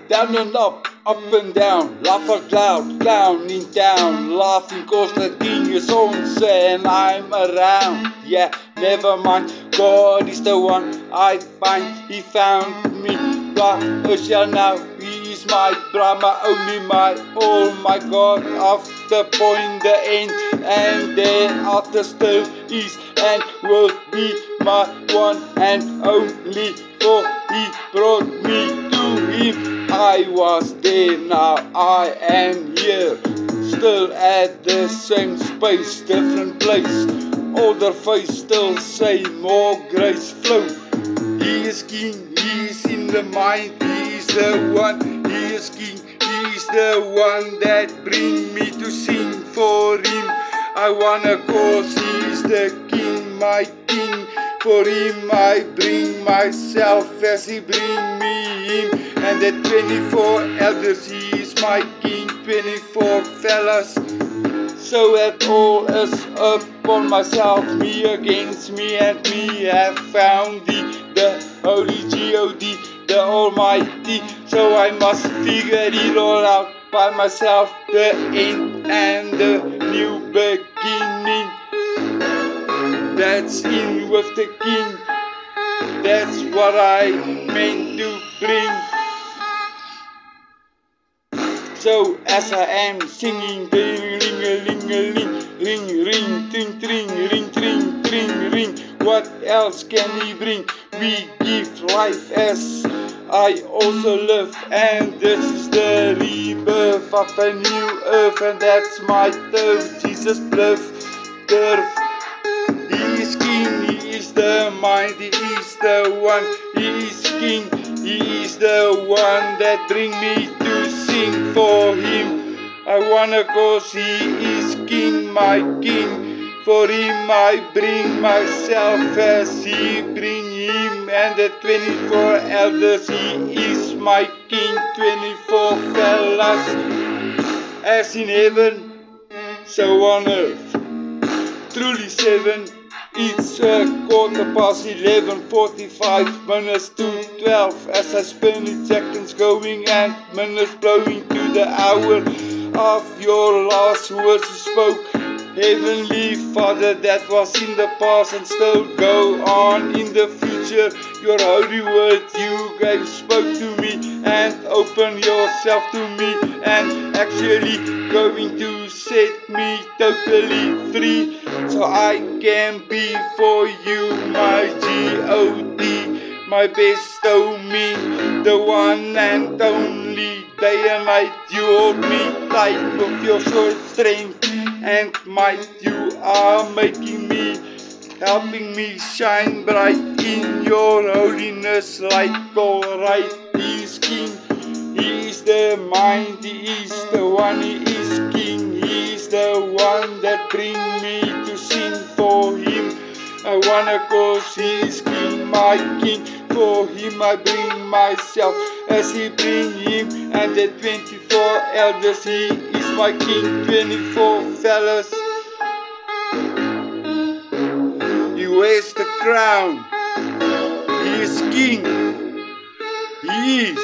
down and up and down, laugh out loud, clown in town, laughing cause the king is on and I'm around. Yeah, never mind, God is the one I find, he found me, shall now, he is my Brahma, only my, oh my God, after point the end, and then after still is and will be my one and only, for he brought me to him. I was there, now I am here, still at the same space, different place, older face, still same, more grace flow. He is king, he is in the mind, he is the one, he is king, he is the one that bring me to sing for him. I wanna cause he is the king, my king, for him I bring myself as he bring me him. And the 24 elders, he is my king, 24 fellas. So that all is upon myself, me against me, and me have found thee, the holy God, the almighty. So I must figure it all out by myself, the end and the new beginning. That's in with the king, that's what I meant to bring. So as I am singing, ring-a-ling-a-ling, ring, ting, ring, ring, what else can he bring? We give life as I also live, and this is the rebirth of a new earth, and that's my turf, Jesus birth. He is king, he is the mind, he is the one, he is king, he is the one that bring me to sing for him. I wanna cause he is king, my king, for him I bring myself as he bring him, and the 24 elders, he is my king, 24 fellas, as in heaven, so on earth. Truly 7, it's a 11:15, 45 minutes to 12, as I spin it, seconds going and minutes blowing to the hour of your last words you spoke. Heavenly Father, that was in the past and still go on in the future. Your holy word you gave, spoke to me and open yourself to me, and actually going to set me totally free, so I can be for you my God, my bestow me, the one and only. Day and night you hold me tight with your short strength and might. You are making me, helping me shine bright in your holiness light. Alright, he is king, he is the mind, he is the one, he is king, he is the one that bring me to sing for him. I wanna cause he is king, my king, for him I bring myself as he bring him, and the 24 elders, he is my king, 24 fellas. He wears the crown, he is king, he is